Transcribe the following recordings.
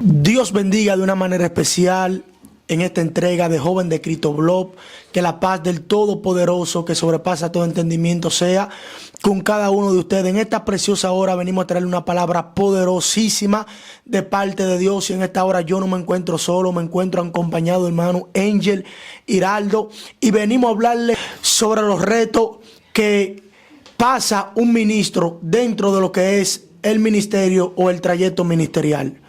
Dios bendiga de una manera especial en esta entrega de Joven de Cristo Blog. Que la paz del Todopoderoso, que sobrepasa todo entendimiento, sea con cada uno de ustedes. En esta preciosa hora venimos a traerle una palabra poderosísima de parte de Dios. Y en esta hora yo no me encuentro solo, me encuentro acompañado del hermano Angel Hiraldo. Y venimos a hablarle sobre los retos que pasa un ministro dentro de lo que es el ministerio o el trayecto ministerial.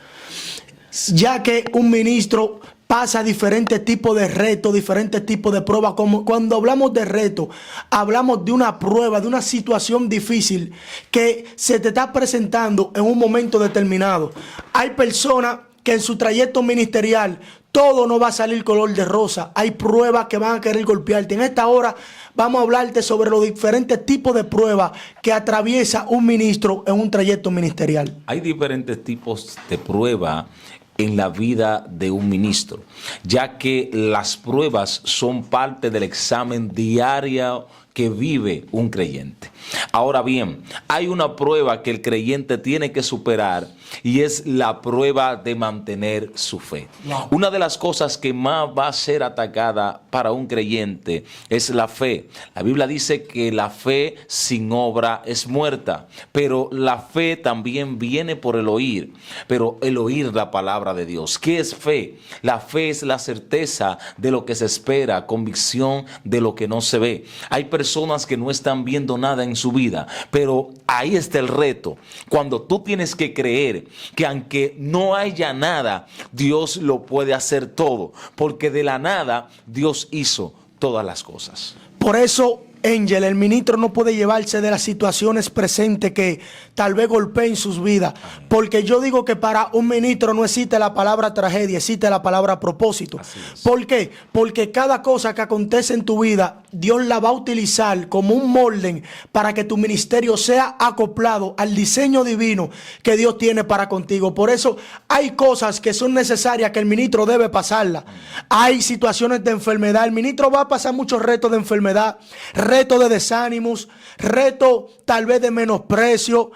Ya que un ministro pasa diferentes tipos de retos, diferentes tipos de pruebas. Como cuando hablamos de reto, hablamos de una prueba, de una situación difícil que se te está presentando en un momento determinado. Hay personas que en su trayecto ministerial todo no va a salir color de rosa. Hay pruebas que van a querer golpearte. En esta hora vamos a hablarte sobre los diferentes tipos de pruebas que atraviesa un ministro en un trayecto ministerial. Hay diferentes tipos de pruebas en la vida de un ministro, ya que las pruebas son parte del examen diario que vive un creyente. Ahora bien, hay una prueba que el creyente tiene que superar y es la prueba de mantener su fe. No. Una de las cosas que más va a ser atacada para un creyente es la fe. La Biblia dice que la fe sin obra es muerta, pero la fe también viene por el oír, pero el oír la palabra de Dios. ¿Qué es fe? La fe es la certeza de lo que se espera, convicción de lo que no se ve. Hay personas que no están viendo nada en su vida, pero ahí está el reto. Cuando tú tienes que creer que aunque no haya nada, Dios lo puede hacer todo, porque de la nada Dios hizo todas las cosas. Por eso, Angel, el ministro no puede llevarse de las situaciones presentes que tal vez golpeen sus vidas. Porque yo digo que para un ministro no existe la palabra tragedia, existe la palabra propósito. ¿Por qué? Porque cada cosa que acontece en tu vida, Dios la va a utilizar como un molde para que tu ministerio sea acoplado al diseño divino que Dios tiene para contigo. Por eso hay cosas que son necesarias que el ministro debe pasarlas. Hay situaciones de enfermedad. El ministro va a pasar muchos retos de enfermedad, retos de desánimos, retos tal vez de menosprecio,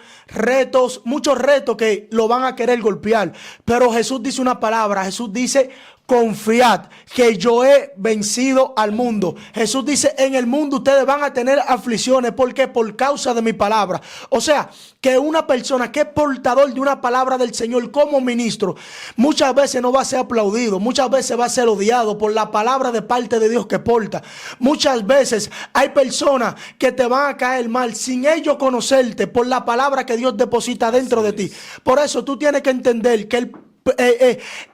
muchos retos que lo van a querer golpear. Pero Jesús dice una palabra, Jesús dice: confiad que yo he vencido al mundo. Jesús dice: en el mundo ustedes van a tener aflicciones. ¿Por qué? Por causa de mi palabra. O sea, que una persona que es portador de una palabra del Señor como ministro, muchas veces no va a ser aplaudido, muchas veces va a ser odiado por la palabra de parte de Dios que porta. Muchas veces hay personas que te van a caer mal sin ellos conocerte por la palabra que Dios deposita dentro de ti. Por eso tú tienes que entender que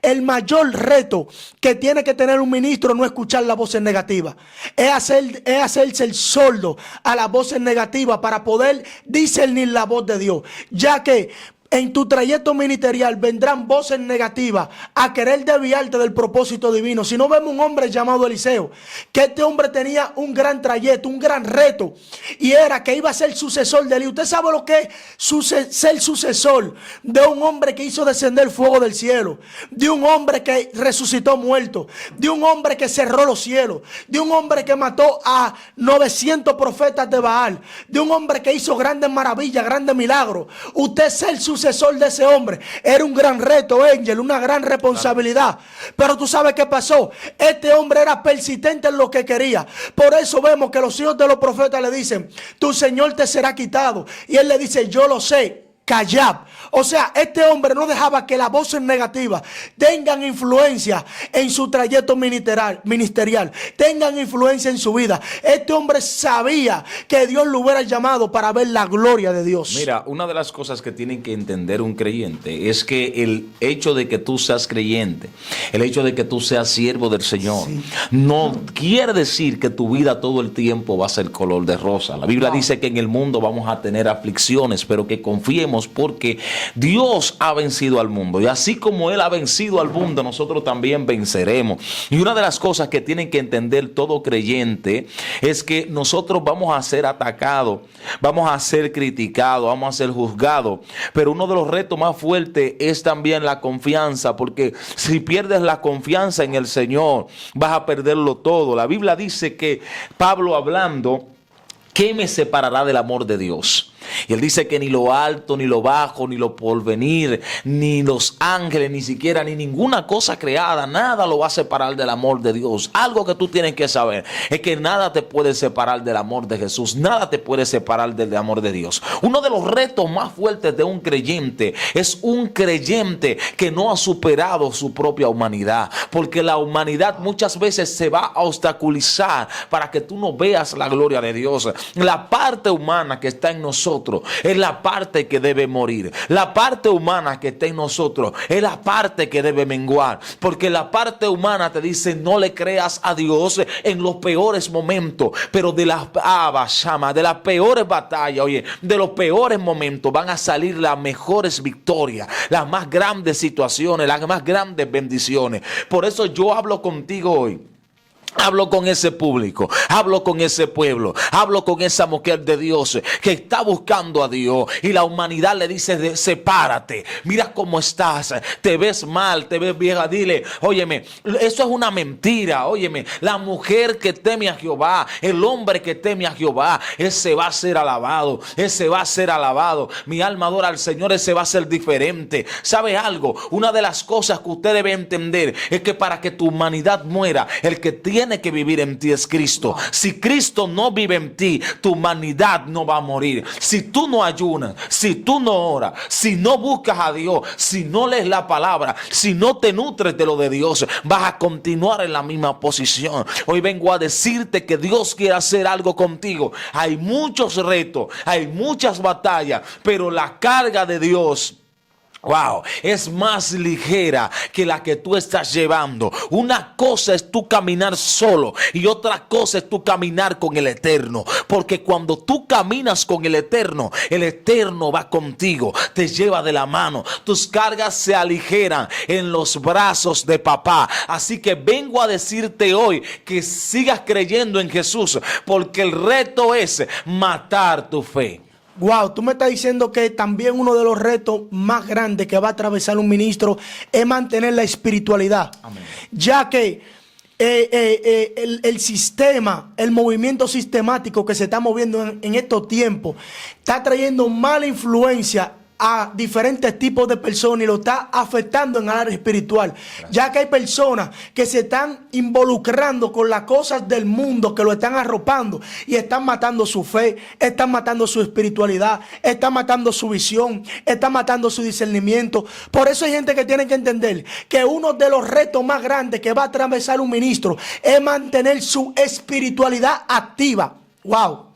el mayor reto que tiene que tener un ministro no es escuchar las voces negativas, es hacerse el sordo a las voces negativas para poder discernir la voz de Dios, ya que en tu trayecto ministerial vendrán voces negativas a querer desviarte del propósito divino. Si no, vemos un hombre llamado Eliseo, que este hombre tenía un gran trayecto, un gran reto, y era que iba a ser sucesor de Elías. Usted sabe lo que es ser sucesor de un hombre que hizo descender fuego del cielo, de un hombre que resucitó muerto, de un hombre que cerró los cielos, de un hombre que mató a 900 profetas de Baal, de un hombre que hizo grandes maravillas, grandes milagros. Usted ser sucesor de ese hombre era un gran reto, Angel, una gran responsabilidad. Pero tú sabes qué pasó. Este hombre era persistente en lo que quería. Por eso vemos que los hijos de los profetas le dicen: tu Señor te será quitado. Y él le dice: yo lo sé, callad. O sea, este hombre no dejaba que las voces negativas tengan influencia en su trayecto ministerial, tengan influencia en su vida. Este hombre sabía que Dios lo hubiera llamado para ver la gloria de Dios. Mira, una de las cosas que tienen que entender un creyente es que el hecho de que tú seas creyente, el hecho de que tú seas siervo del Señor, no quiere decir que tu vida todo el tiempo va a ser color de rosa. La Biblia dice que en el mundo vamos a tener aflicciones, pero que confiemos, porque Dios ha vencido al mundo, y así como Él ha vencido al mundo, nosotros también venceremos. Y una de las cosas que tienen que entender todo creyente es que nosotros vamos a ser atacados, vamos a ser criticados, vamos a ser juzgados, pero uno de los retos más fuertes es también la confianza, porque si pierdes la confianza en el Señor, vas a perderlo todo. La Biblia dice que Pablo, hablando, ¿qué me separará del amor de Dios? Y él dice que ni lo alto, ni lo bajo, ni lo porvenir, ni los ángeles, ni siquiera, ni ninguna cosa creada, nada lo va a separar del amor de Dios. Algo que tú tienes que saber es que nada te puede separar del amor de Jesús, nada te puede separar del amor de Dios. Uno de los retos más fuertes de un creyente es un creyente que no ha superado su propia humanidad, porque la humanidad muchas veces se va a obstaculizar para que tú no veas la gloria de Dios. La parte humana que está en nosotros es la parte que debe morir. La parte humana que está en nosotros es la parte que debe menguar, porque la parte humana te dice no le creas a Dios en los peores momentos, pero de las peores batallas, oye, de los peores momentos van a salir las mejores victorias, las más grandes situaciones, las más grandes bendiciones. Por eso yo hablo contigo hoy. Hablo con ese público, hablo con ese pueblo, hablo con esa mujer de Dios que está buscando a Dios y la humanidad le dice sepárate, mira cómo estás, te ves mal, te ves vieja, dile, óyeme, eso es una mentira, óyeme, la mujer que teme a Jehová, el hombre que teme a Jehová, ese va a ser alabado, ese va a ser alabado, mi alma adora al Señor, ese va a ser diferente. ¿Sabe algo? Una de las cosas que usted debe entender es que para que tu humanidad muera, el que tiene que vivir en ti es Cristo. Si Cristo no vive en ti, tu humanidad no va a morir. Si tú no ayunas, si tú no oras, si no buscas a Dios, si no lees la palabra, si no te nutres de lo de Dios, vas a continuar en la misma posición. Hoy vengo a decirte que Dios quiere hacer algo contigo. Hay muchos retos, hay muchas batallas, pero la carga de Dios, wow, es más ligera que la que tú estás llevando. Una cosa es tú caminar solo y otra cosa es tú caminar con el Eterno. Porque cuando tú caminas con el Eterno va contigo, te lleva de la mano. Tus cargas se aligeran en los brazos de papá. Así que vengo a decirte hoy que sigas creyendo en Jesús, porque el reto es matar tu fe. Wow, tú me estás diciendo que también uno de los retos más grandes que va a atravesar un ministro es mantener la espiritualidad. Amén. Ya que el sistema, el movimiento sistemático que se está moviendo en estos tiempos está trayendo mala influencia a diferentes tipos de personas y lo está afectando en el área espiritual. Gracias. Ya que hay personas que se están involucrando con las cosas del mundo, que lo están arropando y están matando su fe, están matando su espiritualidad, están matando su visión, están matando su discernimiento. Por eso hay gente que tiene que entender que uno de los retos más grandes que va a atravesar un ministro es mantener su espiritualidad activa. Wow.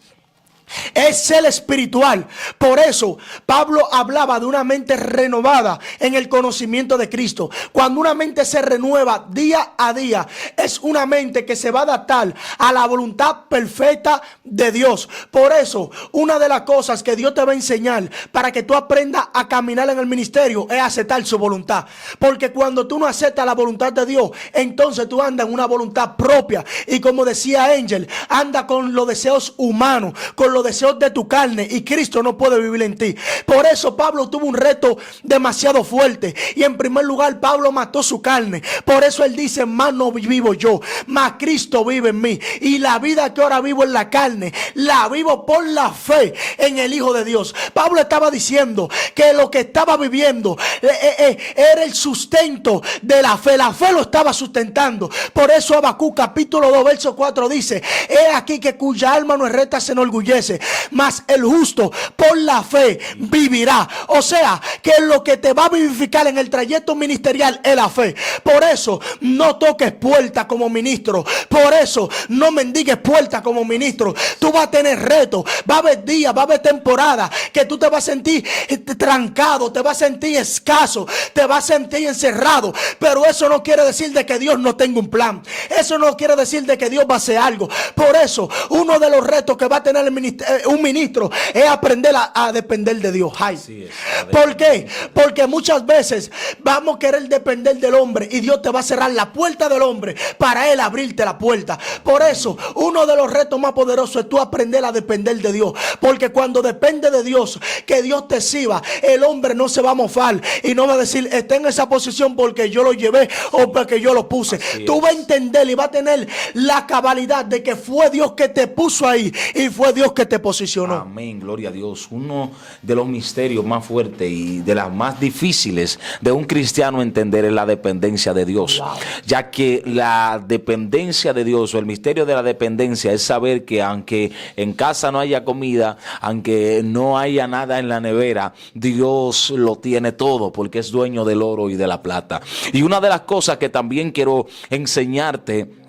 Es ser espiritual. Por eso Pablo hablaba de una mente renovada en el conocimiento de Cristo. Cuando una mente se renueva día a día, es una mente que se va a adaptar a la voluntad perfecta de Dios. Por eso, una de las cosas que Dios te va a enseñar para que tú aprendas a caminar en el ministerio es aceptar su voluntad. Porque cuando tú no aceptas la voluntad de Dios, entonces tú andas en una voluntad propia. Y como decía Ángel, anda con los deseos humanos, con los deseos de tu carne, y Cristo no puede vivir en ti. Por eso Pablo tuvo un reto demasiado fuerte, y en primer lugar Pablo mató su carne. Por eso él dice: más no vivo yo, más Cristo vive en mí, y la vida que ahora vivo en la carne la vivo por la fe en el Hijo de Dios. Pablo estaba diciendo que lo que estaba viviendo era el sustento de la fe lo estaba sustentando. Por eso Habacuc capítulo 2 verso 4 dice: he aquí que cuya alma no es recta se enorgullece, mas el justo por la fe vivirá. O sea, que lo que te va a vivificar en el trayecto ministerial es la fe. Por eso no toques puertas como ministro. Por eso no mendigues puertas como ministro. Tú vas a tener retos, va a haber días, va a haber temporadas que tú te vas a sentir trancado, te vas a sentir escaso, te vas a sentir encerrado. Pero eso no quiere decir de que Dios no tenga un plan. Eso no quiere decir de que Dios va a hacer algo. Por eso uno de los retos que va a tener un ministro es aprender a depender de Dios. Sí, ¿por qué? Porque muchas veces vamos a querer depender del hombre y Dios te va a cerrar la puerta del hombre para él abrirte la puerta. Por eso uno de los retos más poderosos es tú aprender a depender de Dios. Porque cuando depende de Dios, que Dios te sirva, el hombre no se va a mofar y no va a decir: está en esa posición porque yo lo llevé o porque yo lo puse. Tú vas a entender y vas a tener la cabalidad de que fue Dios que te puso ahí y fue Dios que que te posicionó. Amén, gloria a Dios. Uno de los misterios más fuertes y de las más difíciles de un cristiano entender es la dependencia de Dios. Wow. Ya que la dependencia de Dios o el misterio de la dependencia es saber que aunque en casa no haya comida, aunque no haya nada en la nevera, Dios lo tiene todo porque es dueño del oro y de la plata. Y una de las cosas que también quiero enseñarte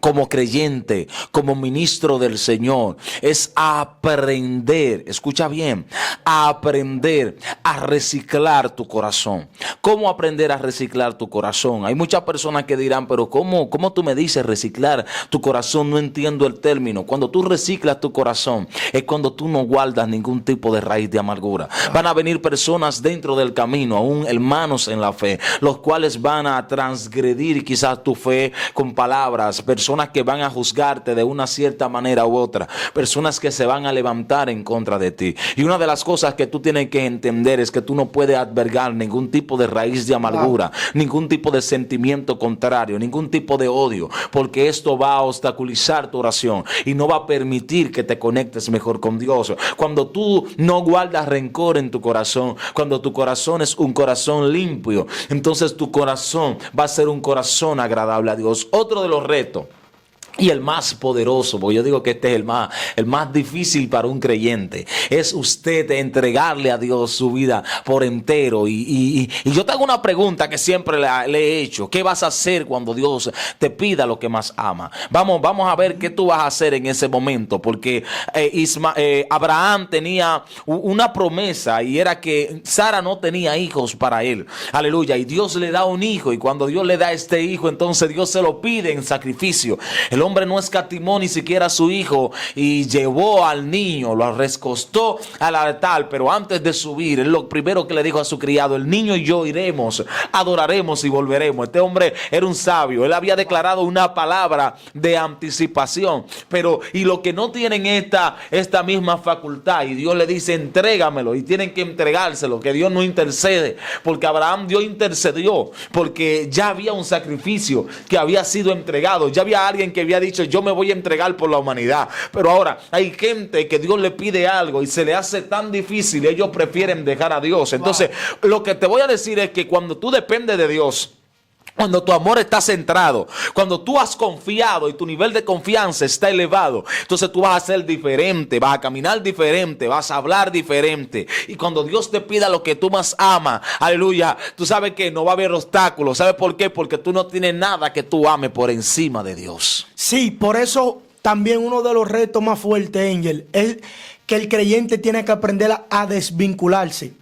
como creyente, como ministro del Señor, es aprender, escucha bien, a aprender a reciclar tu corazón. ¿Cómo aprender a reciclar tu corazón? Hay muchas personas que dirán, pero ¿cómo tú me dices reciclar tu corazón? No entiendo el término. Cuando tú reciclas tu corazón, es cuando tú no guardas ningún tipo de raíz de amargura. Van a venir personas dentro del camino, aún hermanos en la fe, los cuales van a transgredir quizás tu fe con palabras, personas que van a juzgarte de una cierta manera u otra, personas que se van a levantar en contra de ti. Y una de las cosas que tú tienes que entender es que tú no puedes albergar ningún tipo de raíz de amargura, ningún tipo de sentimiento contrario, ningún tipo de odio, porque esto va a obstaculizar tu oración y no va a permitir que te conectes mejor con Dios. Cuando tú no guardas rencor en tu corazón, cuando tu corazón es un corazón limpio, entonces tu corazón va a ser un corazón agradable a Dios. Otro de los retos, y el más poderoso, porque yo digo que este es el más difícil para un creyente, es usted entregarle a Dios su vida por entero. Y yo te hago una pregunta que siempre le he hecho: ¿qué vas a hacer cuando Dios te pida lo que más ama? Vamos a ver qué tú vas a hacer en ese momento, porque Abraham tenía una promesa y era que Sara no tenía hijos para él. Aleluya. Y Dios le da un hijo, y cuando Dios le da este hijo, entonces Dios se lo pide en sacrificio. El hombre no escatimó ni siquiera a su hijo y llevó al niño, lo recostó al altar, pero antes de subir, él lo primero que le dijo a su criado: el niño y yo iremos, adoraremos y volveremos. Este hombre era un sabio, él había declarado una palabra de anticipación, pero y lo que no tienen esta misma facultad, y Dios le dice: entrégamelo, y tienen que entregárselo, que Dios no intercede, porque Abraham Dios intercedió, porque ya había un sacrificio que había sido entregado, ya había alguien que había dicho: yo me voy a entregar por la humanidad. Pero ahora hay gente que Dios le pide algo y se le hace tan difícil, ellos prefieren dejar a Dios. Entonces, lo que te voy a decir es que cuando tú dependes de Dios, cuando tu amor está centrado, cuando tú has confiado y tu nivel de confianza está elevado, entonces tú vas a ser diferente, vas a caminar diferente, vas a hablar diferente. Y cuando Dios te pida lo que tú más amas, aleluya, tú sabes que no va a haber obstáculos. ¿Sabes por qué? Porque tú no tienes nada que tú ames por encima de Dios. Sí, por eso también uno de los retos más fuertes, Angel, es que el creyente tiene que aprender a desvincularse.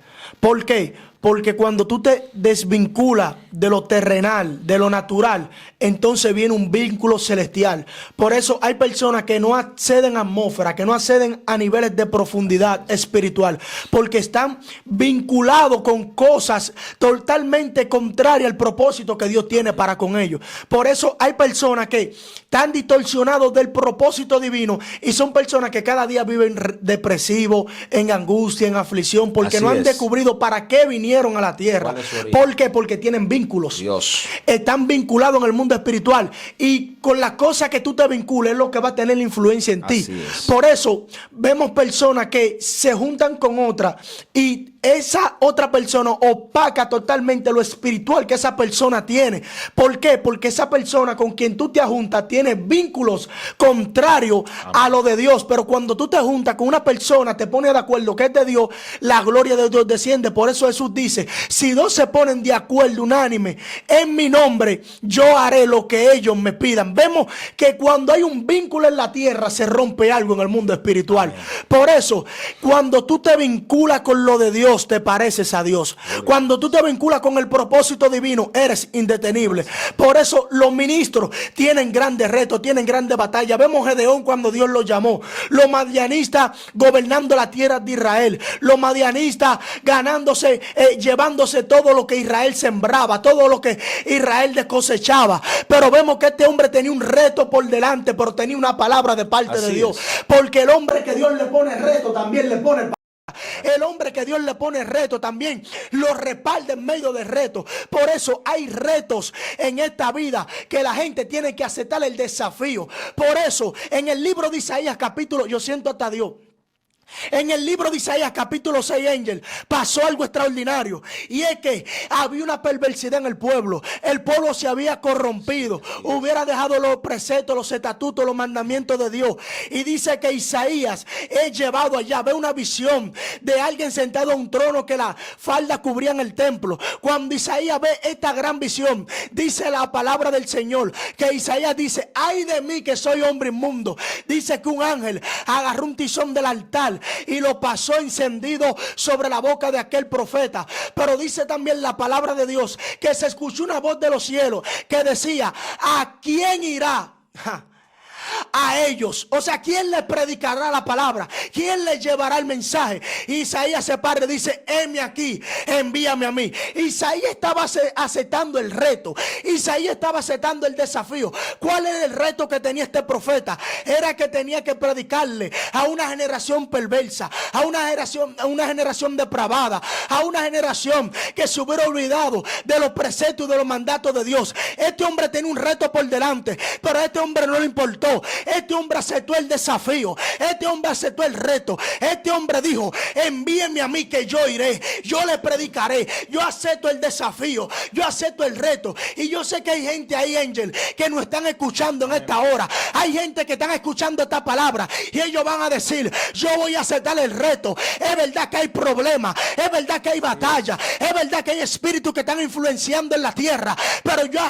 ¿Por qué? Porque cuando tú te desvinculas de lo terrenal, de lo natural, entonces viene un vínculo celestial. Por eso hay personas que no acceden a atmósfera, que no acceden a niveles de profundidad espiritual, porque están vinculados con cosas totalmente contrarias al propósito que Dios tiene para con ellos. Por eso hay personas que están distorsionados del propósito divino y son personas que cada día viven depresivos, en angustia, en aflicción, porque Así no han es. descubrido para qué vinieron a la tierra. ¿Cuál es su origen? ¿Por qué? Porque tienen vínculos. Dios. Están vinculados en el mundo espiritual. Y con las cosas que tú te vincules es lo que va a tener la influencia en ti. Así es. Por eso vemos personas que se juntan con otra y esa otra persona opaca totalmente lo espiritual que esa persona tiene. ¿Por qué? Porque esa persona con quien tú te juntas tiene vínculos contrarios a lo de Dios. Pero cuando tú te juntas con una persona, te pones de acuerdo que es de Dios, la gloria de Dios desciende. Por eso Jesús dice: si dos se ponen de acuerdo unánime en mi nombre, yo haré lo que ellos me pidan. Vemos que cuando hay un vínculo en la tierra, se rompe algo en el mundo espiritual. Amén. Por eso, cuando tú te vinculas con lo de Dios, te pareces a Dios. Cuando tú te vinculas con el propósito divino, eres indetenible. Por eso los ministros tienen grandes retos, tienen grandes batallas. Vemos Gedeón cuando Dios lo llamó, los madianistas gobernando la tierra de Israel, los madianistas ganándose, llevándose todo lo que Israel sembraba, todo lo que Israel cosechaba. Pero vemos que este hombre tenía un reto por delante, pero tenía una palabra de parte de Dios. Porque el hombre que Dios le pone reto también le pone el hombre que Dios le pone reto también lo respalda en medio de retos. Por eso hay retos en esta vida que la gente tiene que aceptar el desafío. Por eso en el libro de Isaías capítulo, yo siento hasta Dios, En el libro de Isaías capítulo 6, Ángel, pasó algo extraordinario. Y es que había una perversidad en el pueblo. El pueblo se había corrompido. Hubiera dejado los preceptos, los estatutos, los mandamientos de Dios. Y dice que Isaías es llevado allá. Ve una visión de alguien sentado en un trono que la falda cubrían el templo. Cuando Isaías ve esta gran visión, dice la palabra del Señor, que Isaías dice: ay de mí que soy hombre inmundo. Dice que un ángel agarró un tizón del altar y lo pasó encendido sobre la boca de aquel profeta. Pero dice también la palabra de Dios que se escuchó una voz de los cielos que decía: ¿a quién irá? A ellos. O sea, ¿quién les predicará la palabra? ¿Quién les llevará el mensaje? Isaías se para y dice: heme aquí, envíame a mí. Isaías estaba aceptando el reto. Isaías estaba aceptando el desafío. ¿Cuál era el reto que tenía este profeta? Era que tenía que predicarle a una generación perversa, a una generación depravada, a una generación que se hubiera olvidado de los preceptos y de los mandatos de Dios. Este hombre tenía un reto por delante, pero a este hombre no le importó. Este hombre aceptó el desafío. Este hombre aceptó el reto. Este hombre dijo: envíenme a mí que yo iré. Yo le predicaré. Yo acepto el desafío. Yo acepto el reto. Y yo sé que hay gente ahí, Ángel, que nos están escuchando en esta hora. Hay gente que están escuchando esta palabra y ellos van a decir: yo voy a aceptar el reto. Es verdad que hay problemas. Es verdad que hay batalla. Es verdad que hay espíritus que están influenciando en la tierra. Pero yo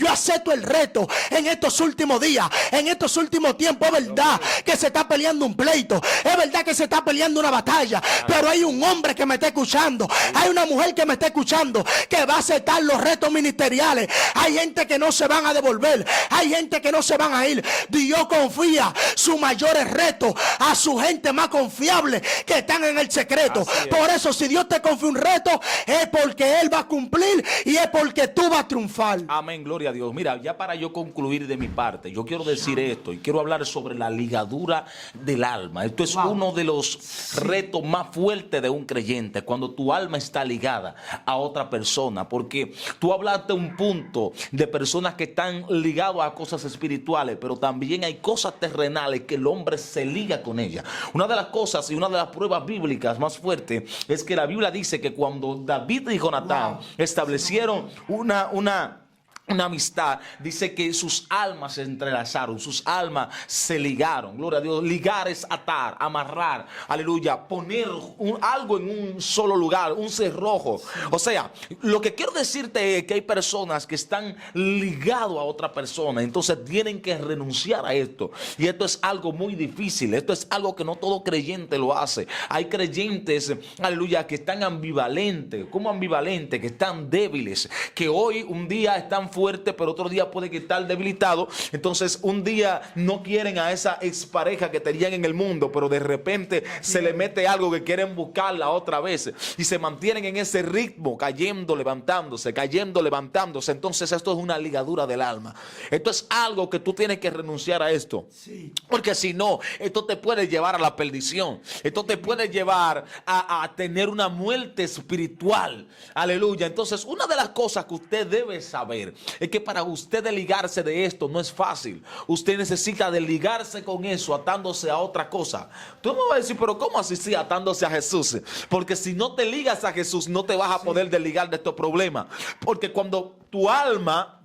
acepto el reto en estos últimos días. En estos últimos tiempos es verdad que se está peleando un pleito, es verdad que se está peleando una batalla, pero hay un hombre que me está escuchando, hay una mujer que me está escuchando, que va a aceptar los retos ministeriales. Hay gente que no se van a devolver, hay gente que no se van a ir. Dios confía sus mayores retos a su gente más confiable que están en el secreto. Por eso, si Dios te confía un reto, es porque Él va a cumplir y es porque tú vas a triunfar. Amén, gloria a Dios. Mira, ya para yo concluir de mi parte, yo quiero decir esto y quiero hablar sobre la ligadura del alma. Esto es uno de los retos más fuertes de un creyente, cuando tu alma está ligada a otra persona, porque tú hablaste un punto de personas que están ligadas a cosas espirituales, pero también hay cosas terrenales que el hombre se liga con ellas. Una de las cosas y una de las pruebas bíblicas más fuertes es que la Biblia dice que cuando David y Jonatán establecieron una amistad, dice que sus almas se entrelazaron, sus almas se ligaron. Gloria a Dios. Ligar es atar, amarrar, aleluya, poner algo en un solo lugar, un cerrojo. O sea, lo que quiero decirte es que hay personas que están ligados a otra persona, entonces tienen que renunciar a esto. Y esto es algo muy difícil, esto es algo que no todo creyente lo hace. Hay creyentes, aleluya, que están ambivalentes. ¿Cómo ambivalentes? Que están débiles, que hoy un día están fuerte, pero otro día puede que estar debilitado. Entonces un día no quieren a esa expareja que tenían en el mundo, pero de repente se le mete algo que quieren buscarla otra vez y se mantienen en ese ritmo, cayendo, levantándose, cayendo, levantándose. Entonces esto es una ligadura del alma. Esto es algo que tú tienes que renunciar a esto, porque si no, esto te puede llevar a la perdición. Esto te puede llevar a tener una muerte espiritual. Aleluya. Entonces una de las cosas que usted debe saber es que para usted desligarse de esto no es fácil. Usted necesita desligarse con eso, atándose a otra cosa. Tú me vas a decir: pero ¿cómo así? Sí, atándose a Jesús. Porque si no te ligas a Jesús, no te vas a poder desligar de estos problemas. Porque cuando tu alma,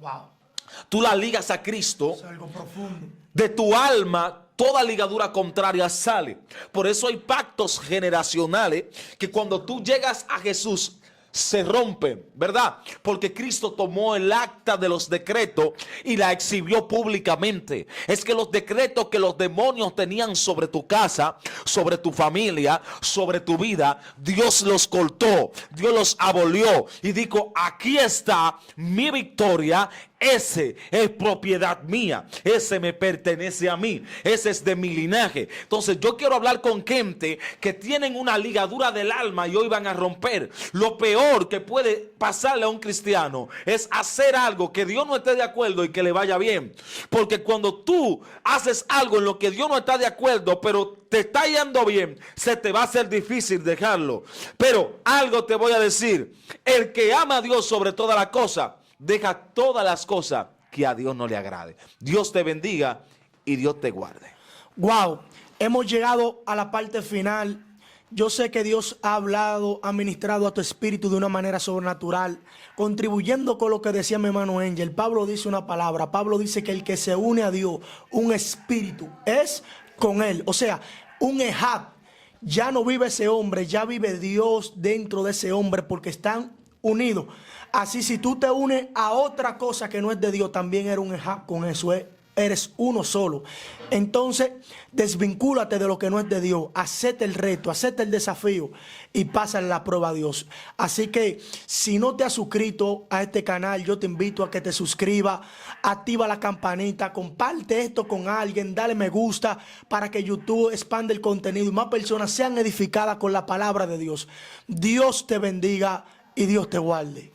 tú la ligas a Cristo, Es algo profundo. de tu alma toda ligadura contraria sale. Por eso hay pactos generacionales que cuando tú llegas a Jesús se rompen, ¿verdad? Porque Cristo tomó el acta de los decretos y la exhibió públicamente. Es que los decretos que los demonios tenían sobre tu casa, sobre tu familia, sobre tu vida, Dios los cortó, Dios los abolió y dijo: aquí está mi victoria. Ese es propiedad mía, ese me pertenece a mí, ese es de mi linaje. Entonces yo quiero hablar con gente que tienen una ligadura del alma y hoy van a romper. Lo peor que puede pasarle a un cristiano es hacer algo que Dios no esté de acuerdo y que le vaya bien. Porque cuando tú haces algo en lo que Dios no está de acuerdo, pero te está yendo bien, se te va a hacer difícil dejarlo. Pero algo te voy a decir: el que ama a Dios sobre toda la cosa, deja todas las cosas que a Dios no le agrade. Dios te bendiga y Dios te guarde. Wow, hemos llegado a la parte final. Yo sé que Dios ha hablado, ha ministrado a tu espíritu de una manera sobrenatural, contribuyendo con lo que decía mi hermano Angel. Pablo dice una palabra. Pablo dice que el que se une a Dios, un espíritu, es con él. O sea, un ejab. Ya no vive ese hombre, ya vive Dios dentro de ese hombre porque están unidos. Así si tú te unes a otra cosa que no es de Dios, también eres un ejab con eso. Eres uno solo. Entonces, desvincúlate de lo que no es de Dios. Acepta el reto, acepta el desafío y pasa la prueba a Dios. Así que, si no te has suscrito a este canal, yo te invito a que te suscribas, activa la campanita, comparte esto con alguien, dale me gusta para que YouTube expanda el contenido y más personas sean edificadas con la palabra de Dios. Dios te bendiga y Dios te guarde.